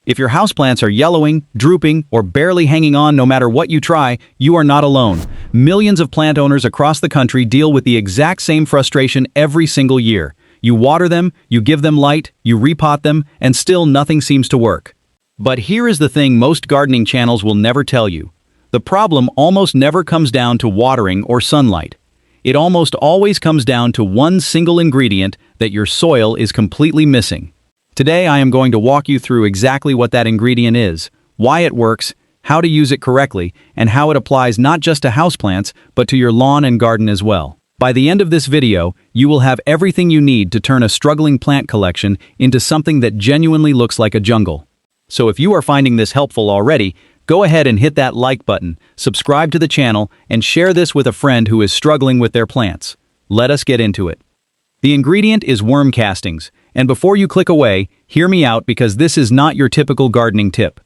If your houseplants are yellowing, drooping, or barely hanging on no matter what you try, you are not alone. Millions of plant owners across the country deal with the exact same frustration every single year. You water them, you give them light, you repot them, and still nothing seems to work. But here is the thing most gardening channels will never tell you. The problem almost never comes down to watering or sunlight. It almost always comes down to one single ingredient that your soil is completely missing. Today I am going to walk you through exactly what that ingredient is, why it works, how to use it correctly, and how it applies not just to houseplants, but to your lawn and garden as well. By the end of this video, you will have everything you need to turn a struggling plant collection into something that genuinely looks like a jungle. So if you are finding this helpful already, go ahead and hit that like button, subscribe to the channel, and share this with a friend who is struggling with their plants. Let us get into it. The ingredient is worm castings, and before you click away, hear me out because this is not your typical gardening tip.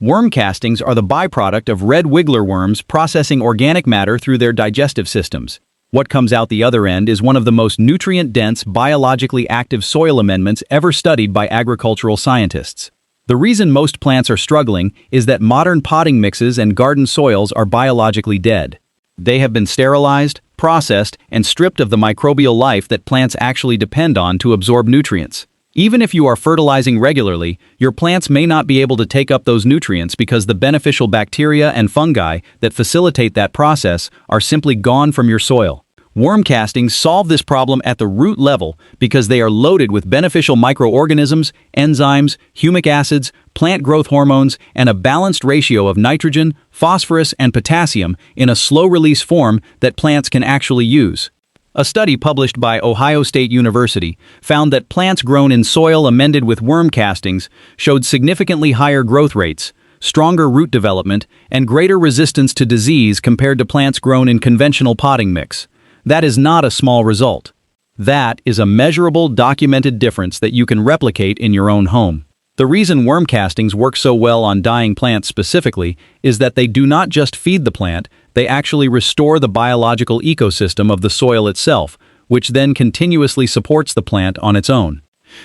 Worm castings are the byproduct of red wiggler worms processing organic matter through their digestive systems. What comes out the other end is one of the most nutrient-dense, biologically active soil amendments ever studied by agricultural scientists. The reason most plants are struggling is that modern potting mixes and garden soils are biologically dead. They have been sterilized, processed, and stripped of the microbial life that plants actually depend on to absorb nutrients. Even if you are fertilizing regularly, your plants may not be able to take up those nutrients because the beneficial bacteria and fungi that facilitate that process are simply gone from your soil. Worm castings solve this problem at the root level because they are loaded with beneficial microorganisms, enzymes, humic acids, plant growth hormones, and a balanced ratio of nitrogen, phosphorus, and potassium in a slow-release form that plants can actually use. A study published by Ohio State University found that plants grown in soil amended with worm castings showed significantly higher growth rates, stronger root development, and greater resistance to disease compared to plants grown in conventional potting mix. That is not a small result. That is a measurable, documented difference that you can replicate in your own home. The reason worm castings work so well on dying plants specifically is that they do not just feed the plant, they actually restore the biological ecosystem of the soil itself, which then continuously supports the plant on its own.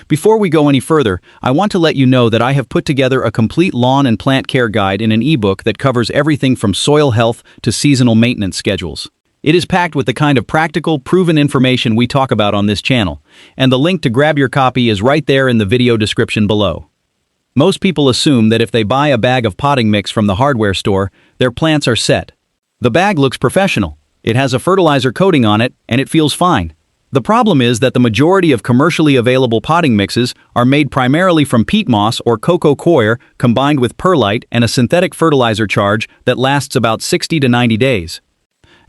Before we go any further, I want to let you know that I have put together a complete lawn and plant care guide in an ebook that covers everything from soil health to seasonal maintenance schedules. It is packed with the kind of practical, proven information we talk about on this channel, and the link to grab your copy is right there in the video description below. Most people assume that if they buy a bag of potting mix from the hardware store, their plants are set. The bag looks professional, it has a fertilizer coating on it, and it feels fine. The problem is that the majority of commercially available potting mixes are made primarily from peat moss or coco coir combined with perlite and a synthetic fertilizer charge that lasts about 60 to 90 days.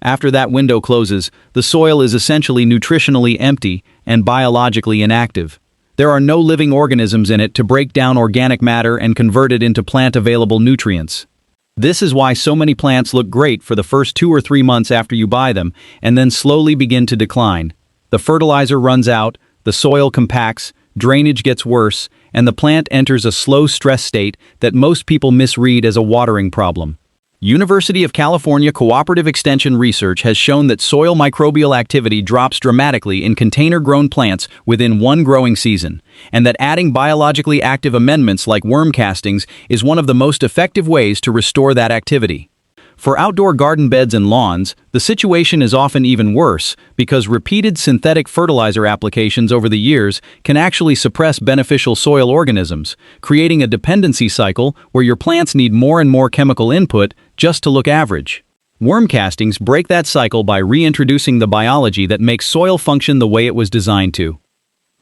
After that window closes, the soil is essentially nutritionally empty and biologically inactive. There are no living organisms in it to break down organic matter and convert it into plant-available nutrients. This is why so many plants look great for the first 2 or 3 months after you buy them and then slowly begin to decline. The fertilizer runs out, the soil compacts, drainage gets worse, and the plant enters a slow stress state that most people misread as a watering problem. University of California Cooperative Extension research has shown that soil microbial activity drops dramatically in container-grown plants within one growing season, and that adding biologically active amendments like worm castings is one of the most effective ways to restore that activity. For outdoor garden beds and lawns, the situation is often even worse because repeated synthetic fertilizer applications over the years can actually suppress beneficial soil organisms, creating a dependency cycle where your plants need more and more chemical input just to look average. Worm castings break that cycle by reintroducing the biology that makes soil function the way it was designed to.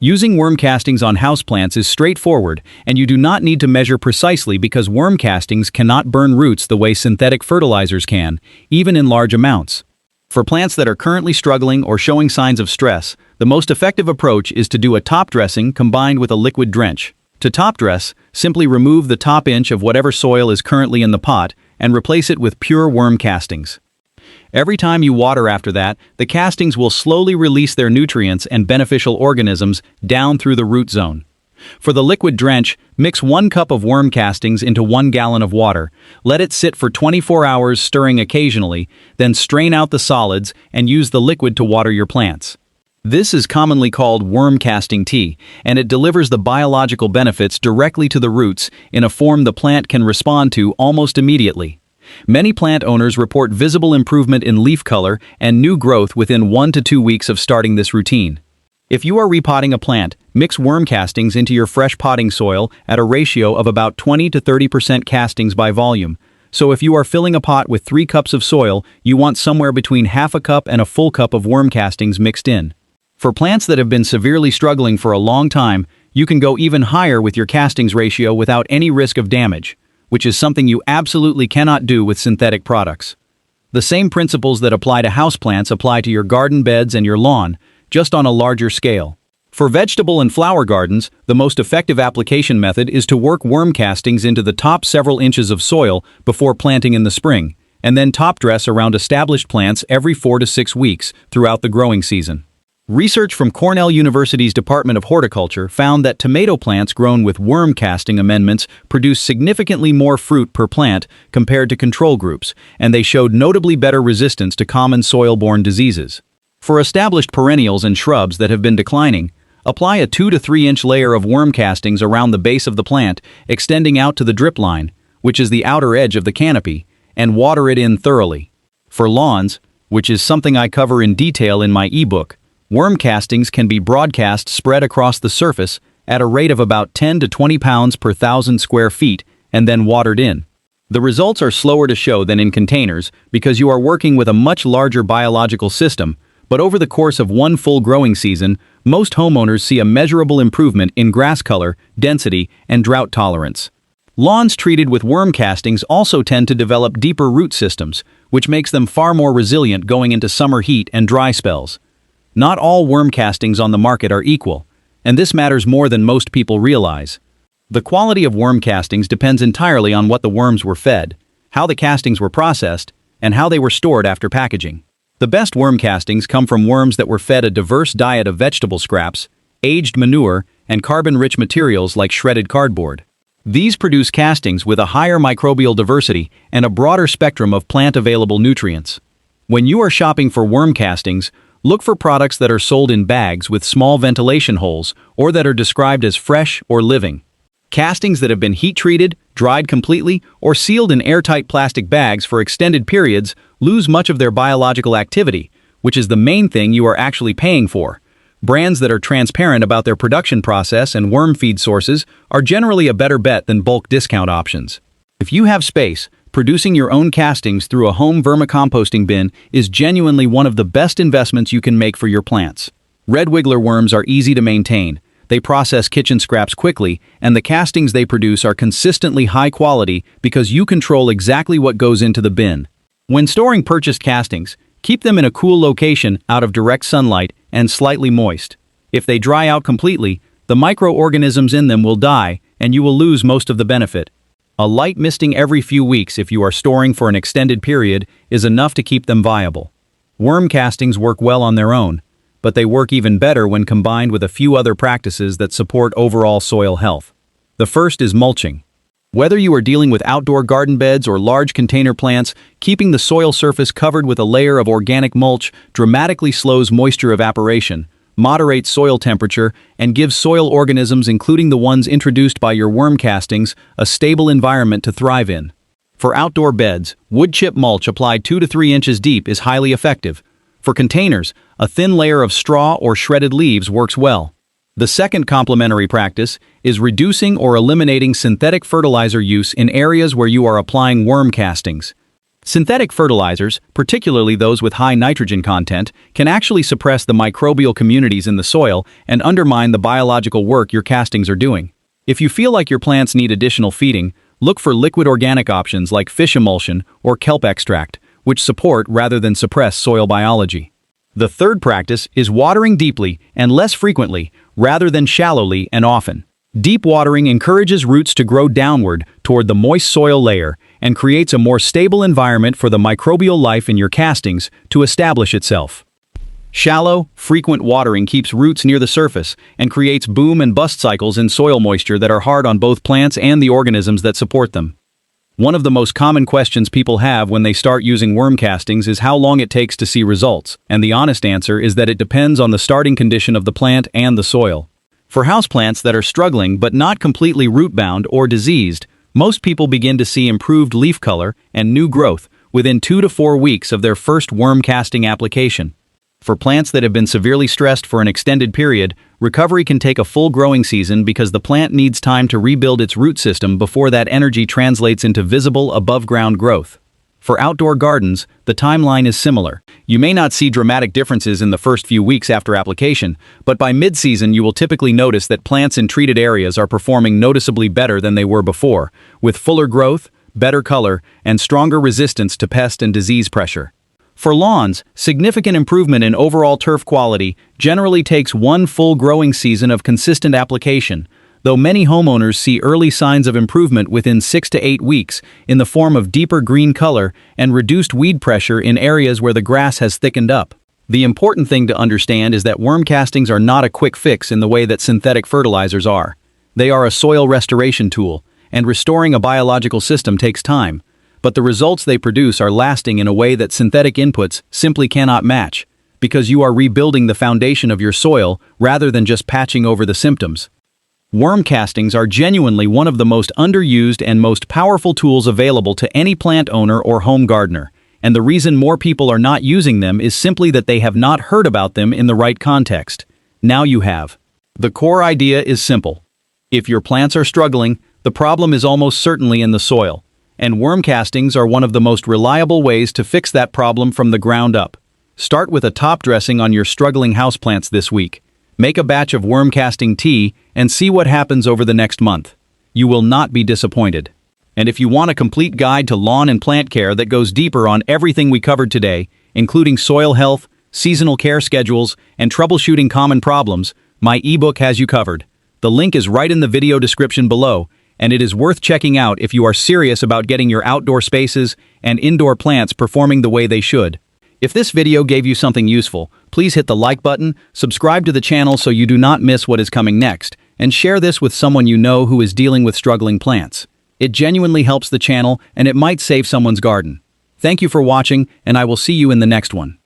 Using worm castings on houseplants is straightforward, and you do not need to measure precisely because worm castings cannot burn roots the way synthetic fertilizers can, even in large amounts. For plants that are currently struggling or showing signs of stress, the most effective approach is to do a top dressing combined with a liquid drench. To top dress, simply remove the top inch of whatever soil is currently in the pot and replace it with pure worm castings. Every time you water after that, the castings will slowly release their nutrients and beneficial organisms down through the root zone. For the liquid drench, mix 1 cup of worm castings into 1 gallon of water, let it sit for 24 hours stirring occasionally, then strain out the solids and use the liquid to water your plants. This is commonly called worm casting tea, and it delivers the biological benefits directly to the roots in a form the plant can respond to almost immediately. Many plant owners report visible improvement in leaf color and new growth within 1 to 2 weeks of starting this routine. If you are repotting a plant, mix worm castings into your fresh potting soil at a ratio of about 20 to 30% castings by volume. So if you are filling a pot with 3 cups of soil, you want somewhere between half a cup and a full cup of worm castings mixed in. For plants that have been severely struggling for a long time, you can go even higher with your castings ratio without any risk of damage, which is something you absolutely cannot do with synthetic products. The same principles that apply to houseplants apply to your garden beds and your lawn, just on a larger scale. For vegetable and flower gardens, the most effective application method is to work worm castings into the top several inches of soil before planting in the spring, and then top dress around established plants every 4 to 6 weeks throughout the growing season. Research from Cornell University's Department of Horticulture found that tomato plants grown with worm casting amendments produce significantly more fruit per plant compared to control groups, and they showed notably better resistance to common soil-borne diseases. For established perennials and shrubs that have been declining, apply a 2 to 3 inch layer of worm castings around the base of the plant, extending out to the drip line, which is the outer edge of the canopy, and water it in thoroughly. For lawns, which is something I cover in detail in my ebook, worm castings can be broadcast spread across the surface at a rate of about 10 to 20 pounds per 1,000 square feet and then watered in. The results are slower to show than in containers because you are working with a much larger biological system, but over the course of one full growing season, most homeowners see a measurable improvement in grass color, density, and drought tolerance. Lawns treated with worm castings also tend to develop deeper root systems, which makes them far more resilient going into summer heat and dry spells. Not all worm castings on the market are equal, and this matters more than most people realize. The quality of worm castings depends entirely on what the worms were fed, how the castings were processed, and how they were stored after packaging. The best worm castings come from worms that were fed a diverse diet of vegetable scraps, aged manure, and carbon-rich materials like shredded cardboard. These produce castings with a higher microbial diversity and a broader spectrum of plant-available nutrients. When you are shopping for worm castings, look for products that are sold in bags with small ventilation holes or that are described as fresh or living. Castings that have been heat-treated, dried completely, or sealed in airtight plastic bags for extended periods lose much of their biological activity, which is the main thing you are actually paying for. Brands that are transparent about their production process and worm feed sources are generally a better bet than bulk discount options. If you have space, producing your own castings through a home vermicomposting bin is genuinely one of the best investments you can make for your plants. Red wiggler worms are easy to maintain, they process kitchen scraps quickly, and the castings they produce are consistently high quality because you control exactly what goes into the bin. When storing purchased castings, keep them in a cool location out of direct sunlight and slightly moist. If they dry out completely, the microorganisms in them will die and you will lose most of the benefit. A light misting every few weeks if you are storing for an extended period is enough to keep them viable. Worm castings work well on their own, but they work even better when combined with a few other practices that support overall soil health. The first is mulching. Whether you are dealing with outdoor garden beds or large container plants, keeping the soil surface covered with a layer of organic mulch dramatically slows moisture evaporation, moderates soil temperature, and gives soil organisms, including the ones introduced by your worm castings, a stable environment to thrive in. For outdoor beds, wood chip mulch applied 2 to 3 inches deep is highly effective. For containers, a thin layer of straw or shredded leaves works well. The second complementary practice is reducing or eliminating synthetic fertilizer use in areas where you are applying worm castings. Synthetic fertilizers, particularly those with high nitrogen content, can actually suppress the microbial communities in the soil and undermine the biological work your castings are doing. If you feel like your plants need additional feeding, look for liquid organic options like fish emulsion or kelp extract, which support rather than suppress soil biology. The third practice is watering deeply and less frequently, rather than shallowly and often. Deep watering encourages roots to grow downward toward the moist soil layer and creates a more stable environment for the microbial life in your castings to establish itself. Shallow, frequent watering keeps roots near the surface and creates boom and bust cycles in soil moisture that are hard on both plants and the organisms that support them. One of the most common questions people have when they start using worm castings is how long it takes to see results, and the honest answer is that it depends on the starting condition of the plant and the soil. For houseplants that are struggling but not completely root-bound or diseased, most people begin to see improved leaf color and new growth within 2 to 4 weeks of their first worm casting application. For plants that have been severely stressed for an extended period, recovery can take a full growing season because the plant needs time to rebuild its root system before that energy translates into visible above-ground growth. For outdoor gardens, the timeline is similar. You may not see dramatic differences in the first few weeks after application, but by mid-season you will typically notice that plants in treated areas are performing noticeably better than they were before, with fuller growth, better color, and stronger resistance to pest and disease pressure. For lawns, significant improvement in overall turf quality generally takes one full growing season of consistent application, though many homeowners see early signs of improvement within 6 to 8 weeks in the form of deeper green color and reduced weed pressure in areas where the grass has thickened up. The important thing to understand is that worm castings are not a quick fix in the way that synthetic fertilizers are. They are a soil restoration tool, and restoring a biological system takes time. But the results they produce are lasting in a way that synthetic inputs simply cannot match, because you are rebuilding the foundation of your soil rather than just patching over the symptoms. Worm castings are genuinely one of the most underused and most powerful tools available to any plant owner or home gardener, and the reason more people are not using them is simply that they have not heard about them in the right context. Now you have. The core idea is simple. If your plants are struggling, the problem is almost certainly in the soil. And worm castings are one of the most reliable ways to fix that problem from the ground up. Start with a top dressing on your struggling houseplants this week. Make a batch of worm casting tea and see what happens over the next month. You will not be disappointed. And if you want a complete guide to lawn and plant care that goes deeper on everything we covered today, including soil health, seasonal care schedules, and troubleshooting common problems, my ebook has you covered. The link is right in the video description below, and it is worth checking out if you are serious about getting your outdoor spaces and indoor plants performing the way they should. If this video gave you something useful, please hit the like button, subscribe to the channel so you do not miss what is coming next, and share this with someone you know who is dealing with struggling plants. It genuinely helps the channel and it might save someone's garden. Thank you for watching, and I will see you in the next one.